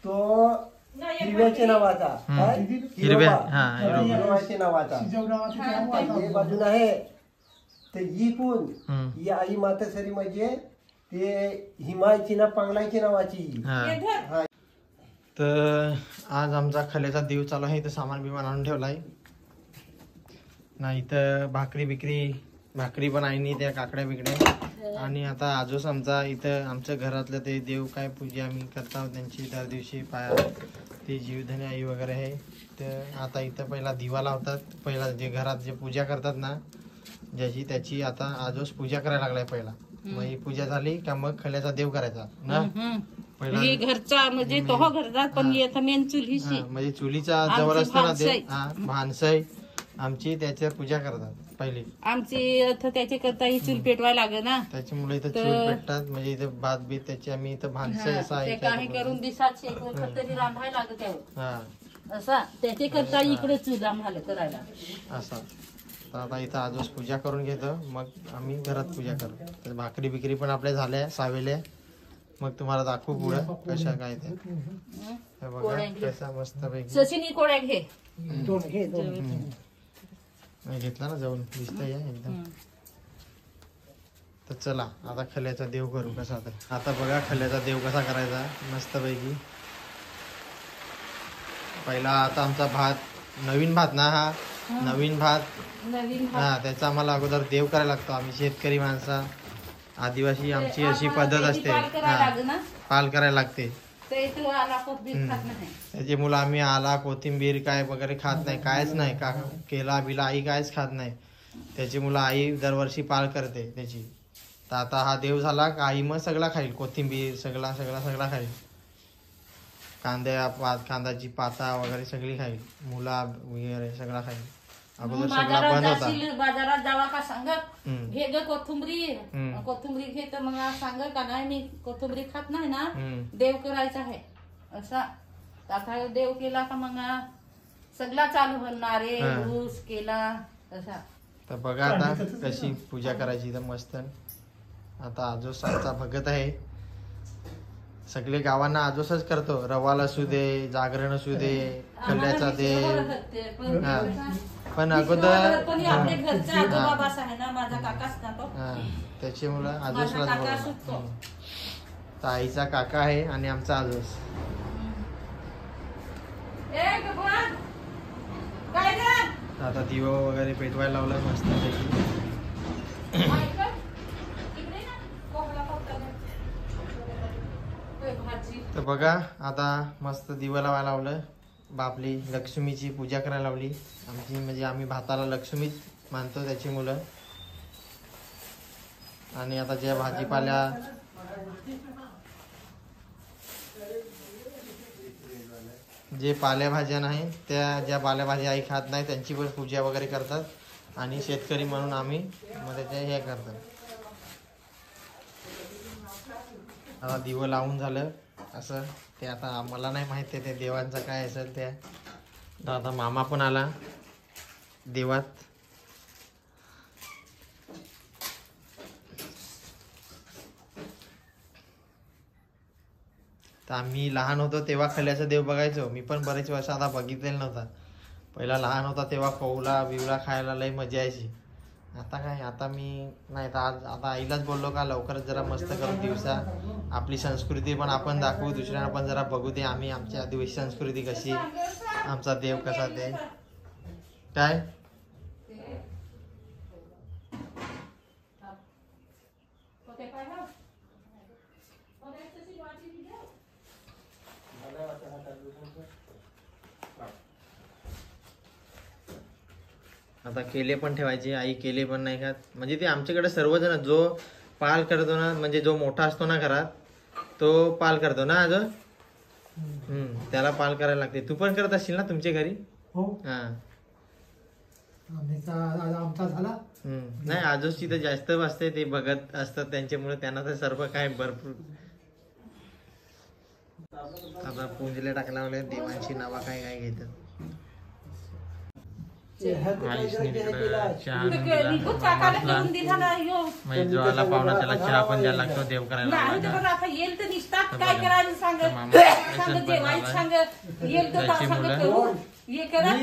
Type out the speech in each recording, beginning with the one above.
तो हिरव्याच्या नावाचा काय हिरव्याच्या नावाचा हे बाजून आहे. तर ही कोण ही आई मातेसरी म्हणजे ते हिमायची ना पांगलायची नावाची. तर आज आमचा खल्याचा देव चालू आहे. इथं सामान बिमान आणून ठेवलाय ना. इथं भाकरी पण आहे त्या काकड्या बिकड्या. आणि आता आजोस आमचा इथं आमच्या घरातलं ते देव काय पूजा आम्ही करतो त्यांची दर दिवशी पाया ते जीवधनी आई वगैरे आहे. तर आता इथं पहिला दिवा लावतात. पहिला जे घरात जे पूजा करतात ना ज्याची त्याची आता आजोस पूजा करायला लागलाय पहिला. मग ही पूजा झाली का मग खल्याचा देव करायचा ना. पहिला घरचा म्हणजे तो घरचा पण येतं मेन चुलीशी म्हणजे चुलीच्या जवळ असतो ना ते भानसई आमची त्याच्यावर पूजा करतात पहिली. आमची त्याचे करता ही चूल पेटवायला लागे ना. त्याच्यामुळे इथं चूल पेटतात. म्हणजे इथं भात बीत त्याची आम्ही इथं भानसई असं आहे काही करून दिसाच तरी रांधायला लागत त्यावर असा त्याचे करता इकडे चूल आम्हाला करायला असा. तर आता इथं आजोस पूजा करून घेतो मग आम्ही घरात पूजा करतो. तर भाकरी बिकरी पण आपल्या झाल्या सावेल्या. मग तुम्हाला दाखवू पुढं कशा काय ते बघा कसा मस्त पैकी सचिनी कोड्या घे घेतला ना जाऊन दिसतंय एकदम. तर चला आता खल्याचा देव करू कसा. तर आता बघा खल्याचा देव कसा करायचा मस्त पैकी. पहिला आता आमचा भात नवीन भात ना हा नवीन भात हा त्याचा आम्हाला अगोदर देव करायला लागतो. आम्ही शेतकरी माणसा आदिवासी आमची अशी पद्धत असते. पाल करायला लागते. त्याची मुलं आम्ही आला कोथिंबीर काय वगैरे खात नाही कायच नाही का केला बिला आई कायच खात नाही. त्याची मुलं आई दरवर्षी पाल करते त्याची. तर आता हा देव झाला का आई मग सगळा खाईल कोथिंबीर सगळा सगळा सगळा खाईल. कांद्याची पाता वगैरे सगळी खाईल. मुला वगैरे सगळा खाईल. अगोदर सगळा बंद होता. बाजारात जावा का सांगत घे ग कोथिंबरी घे तर मग सांगत का नाही मी कोथिंबरी खात नाही ना देव करायचा आहे असा. आता देव केला का मग सगळा चालू होणार ऊस केला असा. तर बघा आता कशी पूजा करायची तर मस्त. आता आजोस आमचा भगत आहे. सगळे गावांना आजोसच करतो. रवाल असू दे जागरण असू दे खल्याचा देव पण अगोदर त्याची मुलं आजोसलाच बोलतो. तर आईचा काका आहे आणि आमचा आजोस. आता दिवा वगैरे पेटवायला लावलाय मस्त पैकी. तर बघा आता मस्त दिवा लावायला लावलं. बापली लक्ष्मीची पूजा करायला लावली आमची. म्हणजे आम्ही भाताला लक्ष्मीच मानतो त्याची मुलं. आणि आता ज्या भाजीपाल्या जे पालेभाज्या नाही त्या ज्या पालेभाज्या आई खात नाही त्यांची पण पूजा वगैरे करतात. आणि शेतकरी म्हणून आम्ही मग त्याचे हे करतात. आता दिवं लावून झालं असं ते. आता आम्हाला नाही माहिती ते देवांचं काय असेल ते. आता मामा पण आला देवात. तर आम्ही लहान होतो तेव्हा खल्याचा देव बघायचो. मी पण बरेच वर्ष आता बघितलेला नव्हता. पहिला लहान होता तेव्हा कौला बिवला खायला लय मजा यायची. आता काय आता मी नाही तर आज आता आईलाच बोललो का लवकरच जरा मस्त करून दिवसा आपली संस्कृती पण आपण दाखवू दुसऱ्यांना पण जरा बघू दे आम्ही आमची आदिवासी संस्कृती कशी आमचा देव कसा ते काय. आता केले पण ठेवायचे. आई केले पण नाही खात. म्हणजे ते आमच्याकडे सर्वजण जो पाल करतो ना म्हणजे जो मोठा असतो ना घरात तो पाल करतो ना आज त्याला पाल करायला लागते. तू पण करत असशील ना तुमच्या घरी. हा नाही आजोशी तर जास्त वाजते ते बघत असतात त्यांच्यामुळे त्यांना तर सर्व काय भरपूर. आता पुंजले टाकला देवांची नावा काय काय घेतात. आईसनी तिकडं चहा आणून निघून दिला. काकाला करून दिला ना ह्यो. म्हणजे जो आला पाहुणा त्याला चहा पण द्यायला लागतो, देव करायला नाही तर लागला. पण आता येईल तर निसतात काय बघा. करायला सांग तर मामा सांग जेवायचं पण सांग येईल तर त्याची सांग मुलं- करू हे करा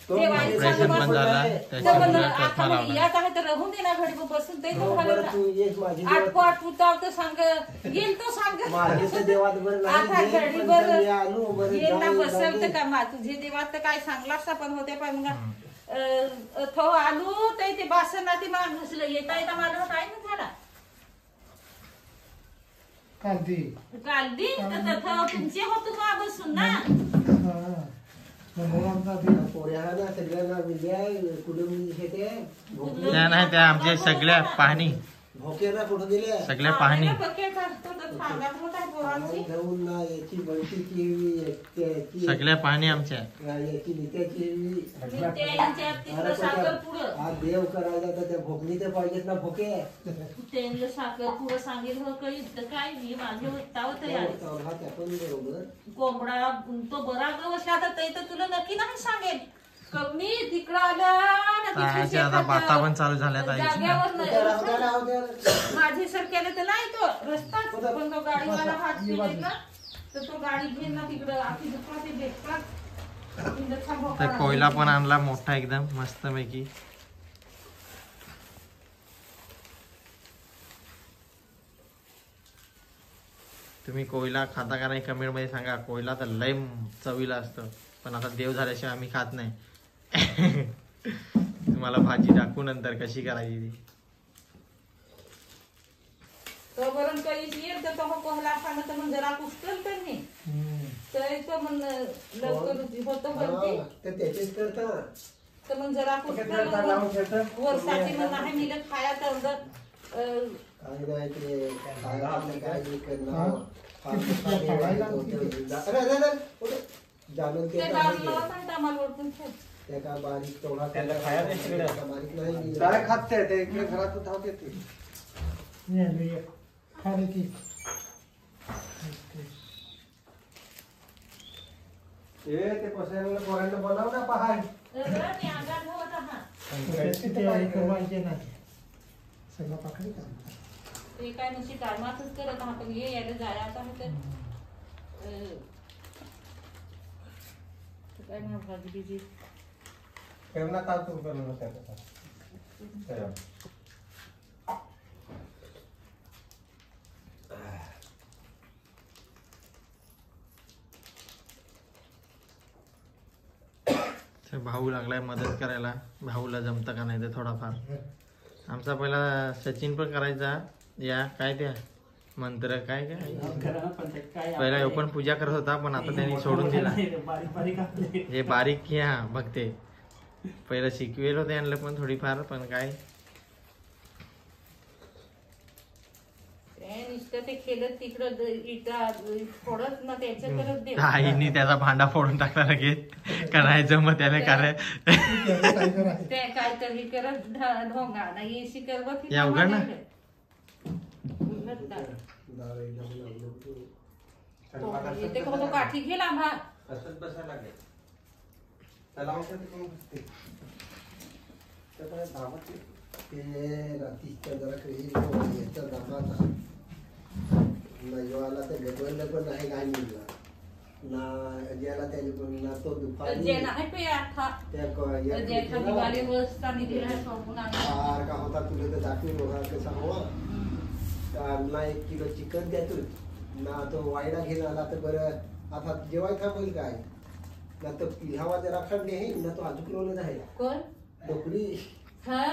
जेवायचं सांग ऑपरेशन पण मग. झाला, तर त्याची म्हणलं, मुलं आता चष्मा मग लावला. यात आहे तर राहून दे ना घडी मग बसून ते हो, बरं तू येस माझी आठवू आठवू तर सांग येईल तो सांग माझे तर देवात बरं आता नाही जे घडी पण बर मी आलो बरं येईल ना जाऊ बसल दे. तर का मा तुझे देवात तर काय सांगलास ना पण होते पण मग थो आलू ते बासन ना ते मला घुसलं येता येता मला काय ना झाला काल दी तर तुमचे होतो का बसून ना पोऱ्या ना सगळ्यांना विद्या कुठून घेते त्या नाही त्या आमच्या सगळ्या पाहणी भोकेला कुठं दिले सगळ्या पाहणी जाऊन ना याची बळशीची त्याची सगळ्या पाहणी आमच्या याची नित्याची साखर पुढं हा देव करायचा तर त्या भोकणी तर पाहिजेत ना भोके त्यांना साखर पुढं सांगेल हो काही तर काय मी माझे उत्तावत हा त्या पण बरोबर कोंबडा तो बरा बसला तर ते तर तुला नक्की नाही सांगेल कमी तिकडं आलं आता बाता पण चालू झाल्या जाग्यावर राहू द्या, राहू द्या. माझी सरक्याला तर नाही तो रस्ता पण तो गाडीवाला हात केले ना तर तो गाडी घेईन ना तिकडं आखी दुखा ते भेटतात तर कोयला पण आणला मोठा एकदम मस्त पैकी तुम्ही कोयला खाता का नाही कमेंट मध्ये सांगा कोयला तर लय चवीला असतं पण आता देव झाल्याशिवाय आम्ही खात नाही तुम्हाला भाजी टाकू नंतर कशी करायची ती तो बरं काही येईल तर तो कोहला सांगत तर मग जरा पुष्कळ तर नाही तर तो मग लवकर होतं बोलते तर त्याचेच करता तर मग जरा पुष्कळ वर्षाची मग नाही मिळत खाया तर काय नाही ते काय करणार जाणून ते गाडीला सांगता मला ओळखून ठेव त्या का बारीक तेवढा बारीक नाही काय खाते ते इकडे घरात धावते ते ते पसऱ्याला पोरांना बोलाव ना पहाड ते काय नुसती कामातच करत आहात पण ये यायला जायला आता काय म्हणा भाजी बिजी ठेवना काल तू करून त्याचा भाऊ लागलाय मदत करायला भाऊला जमतं का नाही तर थोडाफार आमचा पहिला सचिन पण करायचा या काय त्या मंत्र काय काय पहिला ह्यो पण पूजा करत होता पण आता त्यांनी सोडून दिला हे बारीक ह्या बघते पहिलं शिकवेल होते आणलं पण थोडीफार पण काय नुसतं ते खेळत तिकडं इटा फोडत ना त्याचं करत दे आईनी त्याचा भांडा फोडून टाकला लगेच करायचं मग त्याने काय ते काहीतरी करत ढोंगा नाही शिकर बघ या उघड ना ते तो काठी घे लांबा असंच बसायला लागेल त्याला औषध करून बसते ते रात्रीच्या जरा काही याचा दमाचा नजवाला तर गडवलं पण नाही काय मिळला ना ज्याला त्याने पण ना तो दुपारी जे नाही पे आता जे खाली वाली रस्तानी दिला है सोपून आर का होता तुला तर दाखवी होता कसा हवा ना 1 किलो चिकन द्या तू ना तो वायडा घेऊन आला तर बरं आता जेवाय थांबेल काय ना तो पिल्हावा जरा खंडे आहे ना तो अजून रोलच आहे कोण डोकरी हा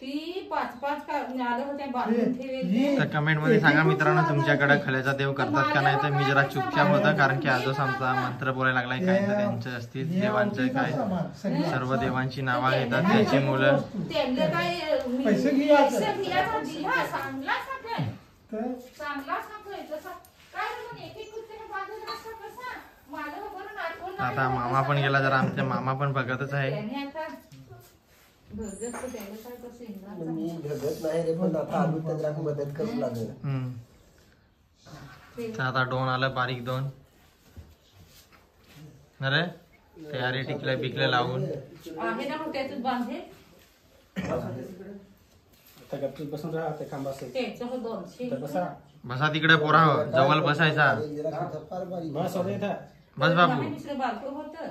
ती 5-5 का आलं होत्या बांधून ठेवेल तर कमेंट मध्ये सांगा मित्रांनो तुमच्याकडे खल्याचा देव करतात का नाही तर मी जरा चुपचाप होता कारण की आजोस आमचा मंत्र बोलायला लागलाय काय तर त्यांचं असतील देवांचं काय सर्व देवांची नावा घेतात त्याची मुलं त्यांना काय पैसे घ्यायचा दिला चांगला सांगतोय तसा काय मग एक कुत्र्याने बांधून असतं कसा मला बरं आठवण आता मामा पण गेला जरा आमच्या मामा पण बघतच आहे मी घडत नाही रे पण आता आम्ही त्याला मदत करू लागेल आता 2 आलं बारीक 2 अरे तयारी टिकल्या बिकल्या लावून आहे ना मोठ्यातून बांधे बसून राहते काम असेल त्यांचं 200 बसा तिकडे पोरा जवळ बसायचा बस होते इथं बस बाबू दुसरं बारकं होतं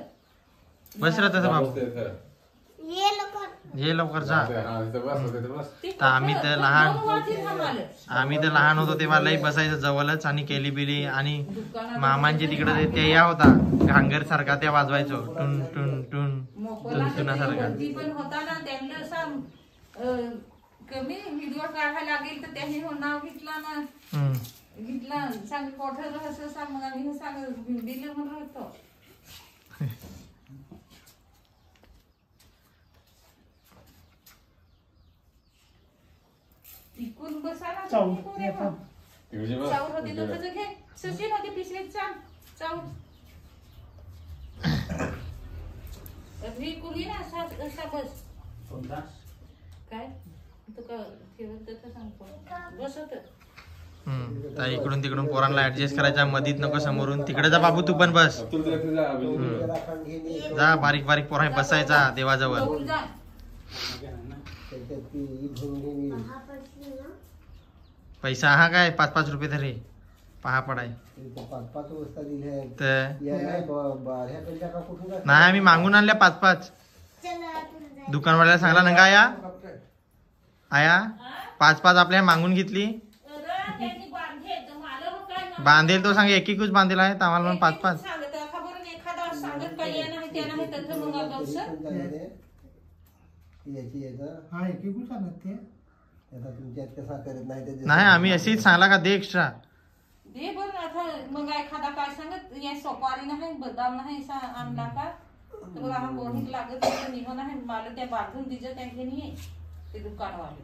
बस रे तसं बाबू ये लवकर जा तर आम्ही तर लहान होतो तेव्हा लई बसायचं जवळच आणि केली बिली आणि मामांची तिकडे ते या होता घांगर सारखा त्या वाजवायचो टुन टुन टुन टुनटुनासारखा पण होता ना त्यांना असा कमी व्हिडिओ काढायला लागेल तर त्यांनी नाव घेतला ना घेतला सांग कोठर असं सांग मग आम्ही सांग दिलं म्हणून होतो इकून बसायला चावल होते तर कसं घे सचिन होते पिशवीत चावल कुली ना असा बस काय तुका ठेवत तर सांगतो बस होत इकडून तिकडून पोरांना ऍडजस्ट करायचा मधीत नको समोरून तिकडे जा बाबू तू पण बस जा बारीक बारीक पोरा बसायचा देवाजवळ पैसा हा काय 5-5 रुपये तरी पहा पडाय 5-5 वाजता दिले तर नाही आम्ही मागून आणल्या 5-5 दुकानवाल्याला सांगला ना का आया 5-5 आपल्या मागून घेतली बांधेल तो सांग एकच बांधेल आहे तर आम्हाला 5-5 नाही आम्ही अशीच सांगला का दे एक्स्ट्रा दे बरं आता मग एखादा काय सांगत या सोपारी नाही बदाम नाही आणला का तर हा कोणी लागत निघून आहे मला त्या बांधून दिलं त्यांनी ते दुकानवाले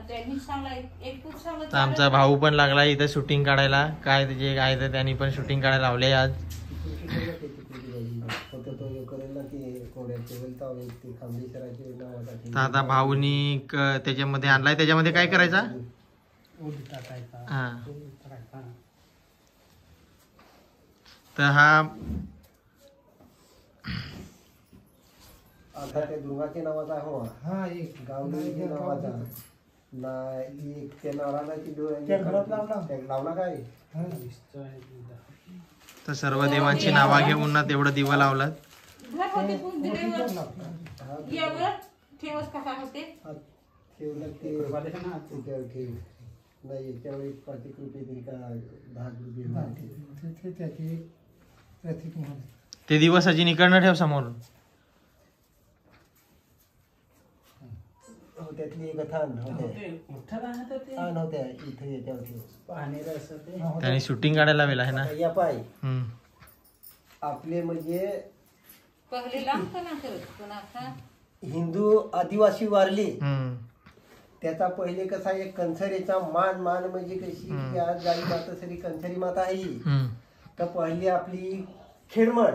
त्यांनी सांगला एक खूप सांगत आमचा भाऊ पण लागला इथं शूटिंग काढायला काय त्याचे काय तर त्यांनी पण शूटिंग काढायला लावले आज आता भाऊनी त्याच्यामध्ये आणलाय त्याच्यामध्ये काय करायचा हा तर हा आता ते दुर्गाच्या नावाचा हो हा एक गावडे नावाचा ना एक त्या नारायणाची लावला काय तर सर्व देवांची नावा घेऊन ना तेवढं दिवा लावलात ठेवलं ते ठेव नाही त्यावेळी 5 रुपये तरी का 10 रुपये त्याची प्रतीक म्हणून ते दिवस अजून इकडनं ठेव समोर त्यातली एक थान होते इथे याच्यावरती त्याने शूटिंग काढायला लावेल आहे ना या पाय आपले म्हणजे हिंदू आदिवासी वारली त्याचा पहिले कसा एक कंसरीचा मान म्हणजे कशी आज गाई माता सरी कंसरी माता आहे तर पहिली आपली खेळमड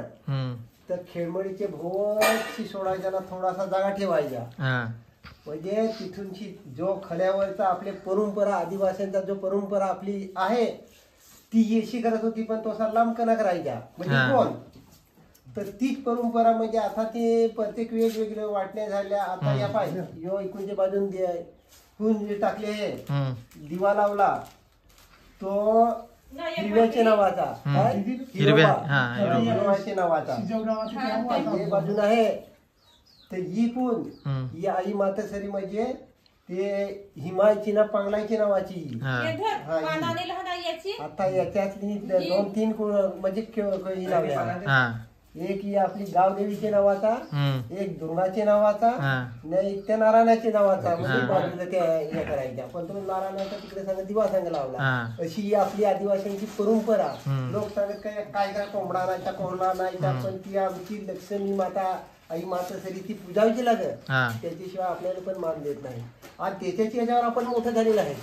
तर खेळमडीचे भोवशी सोडायच्या ना थोडासा जागा ठेवायचा म्हणजे तिथूनची जो खल्यावरचा आपले परंपरा आदिवासींचा जो परंपरा आपली आहे ती येशी करत होती पण तो लांब कणक राहायचा म्हणजे कोण तर तीच परंपरा म्हणजे आता ते प्रत्येक वेगवेगळे वाटण्या झाल्या आता या पाय यो इकडच्या बाजून टाकले दिवा लावला तो हिरव्याच्या नावाचा हिरव्याच्या नावाचा बाजून आहे तर ही पण ही आई मातेसरी म्हणजे ते हिमायची ना पांगलायची नावाची आता याच्यातली 2-3 म्हणजे लावल्या एक ही आपली गावदेवीच्या नावाचा एक दुर्गाच्या नावाचा नाही त्या नारायणाच्या नावाचा म्हणजे बाजूला त्या हे करायच्या पण तो नारायणाचा तिकडे सांगत दिवा सांग लावला अशी आपली आदिवासींची परंपरा लोक सांगत काय काय कोंबडा आणायचा कोंबडा आणायचा पण ती आमची लक्ष्मी माता आई माता सरी ती पूजायची लागत त्याच्याशिवाय आपल्याला पण मान देत नाही आज त्याच्याच याच्यावर आपण मोठं झालेलं आहे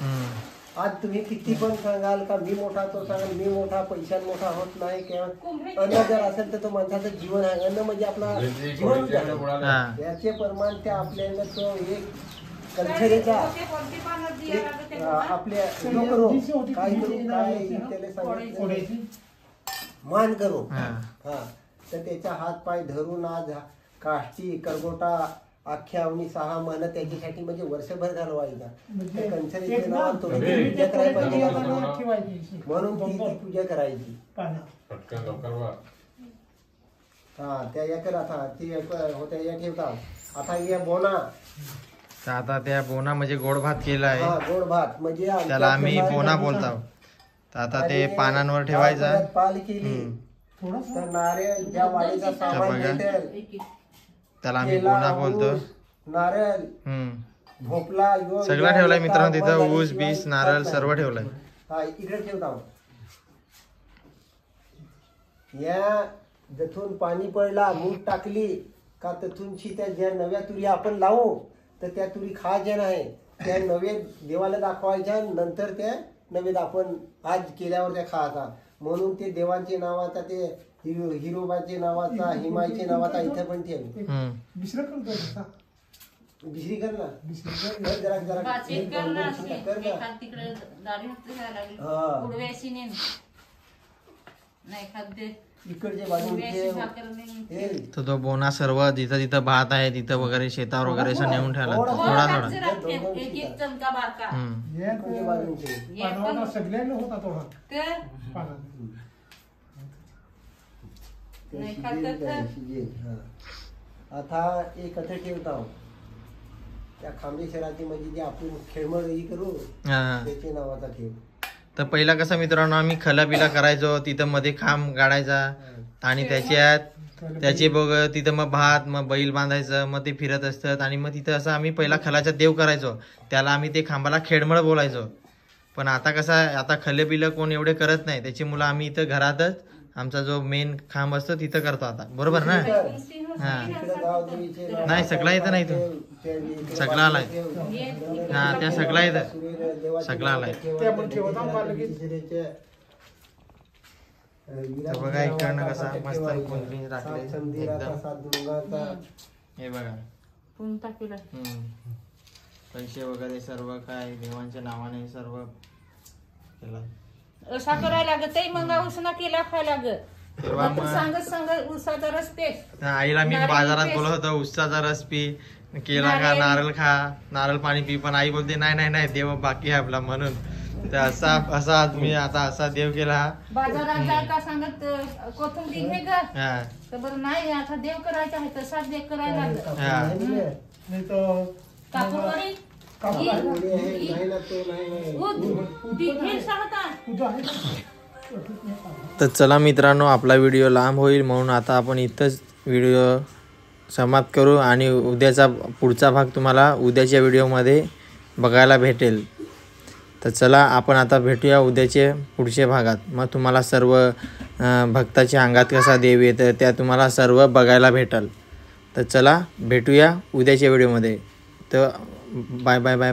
आज तुम्ही किती पण सांगाल का मी मोठा तो सांगाल मी मोठा पैशात मोठा होत नाही किंवा अन्न जर असेल तर तो माणसाचं जीवन आहे अन्न म्हणजे आपला जीवन याचे प्रमाण त्या आपल्याला तो एक कल्चरेचा आपल्या काय करू काय त्याला सांगितलं मान करू हा तर त्याचा हात पाय धरून आज काष्टी करगोटा अख्ख्या अवनी 6 महिने त्याच्यासाठी म्हणजे वर्षभर घालवायचा. त्या कंचनीचे नाव पूजा करायला पाहिजे म्हणून ती पूजा करायची. हा त्या एकर आता ती होत्या या ठेवतात. आता या बोना, तर आता त्या बोना म्हणजे गोड भात केला आहे, गोड भात म्हणजे त्याला आम्ही बोना बोलतो. तर आता ते पानांवर ठेवायचा. पाल केली तर नारळ ज्या वाडीचा सामान भेटेल त्याला आम्ही बोना बोलतो. नारळ भोपला सगळं ठेवलाय मित्रांनो तिथं, ऊस बीस नारळ सर्व ठेवलंय. हा इकडे ठेवता. या जथून पाणी पडला मूठ टाकली का तथूनची त्या ज्या नव्या तुरी आपण लावू तर त्या तुरी खायच्या नाही, त्या नवे देवाला दाखवायच्या, नंतर त्या नवेद आपण आज केल्यावर त्या खायचा. म्हणून ते देवांचे नावाचा ते हिरोबाचे नावाचा हिमायचे नावाचा इथे पण ठेव. बिश्री कर ना, जरा जरा इकडचे बाजू तो बोना सर्व जिथं जिथं भात आहे तिथं वगैरे शेतावर वगैरे असं नेऊन ठेवला थोडा आता एक कथे ठेवता त्या खांबेश्वराची म्हणजे जे आपण खेळमळ करू त्याचे नावाचा ठेव. तर पहिला कसं मित्रांनो आम्ही खला बिला करायचो, तिथं मध्ये खांब गाडायचा आणि त्याचे बघ तिथं मग भात मग बैल बांधायचं, मग ते फिरत असतात आणि मग तिथं असं आम्ही पहिला खलाचा देव करायचो, त्याला आम्ही ते खांबाला खेळमळ बोलायचो. पण आता कसं आता खले बिलं कोण एवढे करत नाही, त्याची मुलं आम्ही इथं घरातच आमचा जो मेन खांब असतो तिथं करतो आता, बरोबर ना? हा नाही सगळा इथं नाही, तो सगळा आलाय. हा त्या सगळा इथं सगळा आलाय. बघा इकडनं कसा मस्त कुंडली राखले एकदम. हे बघा पैसे वगैरे सर्व काय देवांच्या नावाने सर्व केला. असा करायला लागत मग उसना केला खायला लागत. सांगत सांगत उसाचा रस पे. आईला मी बाजारात बोलत होतो उसाचा रस पी, केला खा, नारळ खा, नारळ पाणी पी, पण आई बोलते नाही नाही नाही देव बाकी आहे आपला. म्हणून तर असा आज मी आता असा देव केला. बाजारात जाता सांगत कोथिंबीर घे ग, तर बरं नाही आता देव करायचा आहे तसाच देव करायला कापूरवाडी तर चला मित्रांनो आपला व्हिडिओ लांब होईल म्हणून आता आपण इथंच व्हिडिओ समाप्त करू आणि उद्याचा पुढचा भाग तुम्हाला उद्याच्या व्हिडिओमध्ये बघायला भेटेल. तर चला आपण आता भेटूया उद्याचे पुढच्या भागात. मग तुम्हाला सर्व भक्ताच्या अंगात कसा देव येतं त्या तुम्हाला सर्व बघायला भेटेल. तर चला भेटूया उद्याच्या व्हिडिओमध्ये. तर बाय बाय बाय बाय.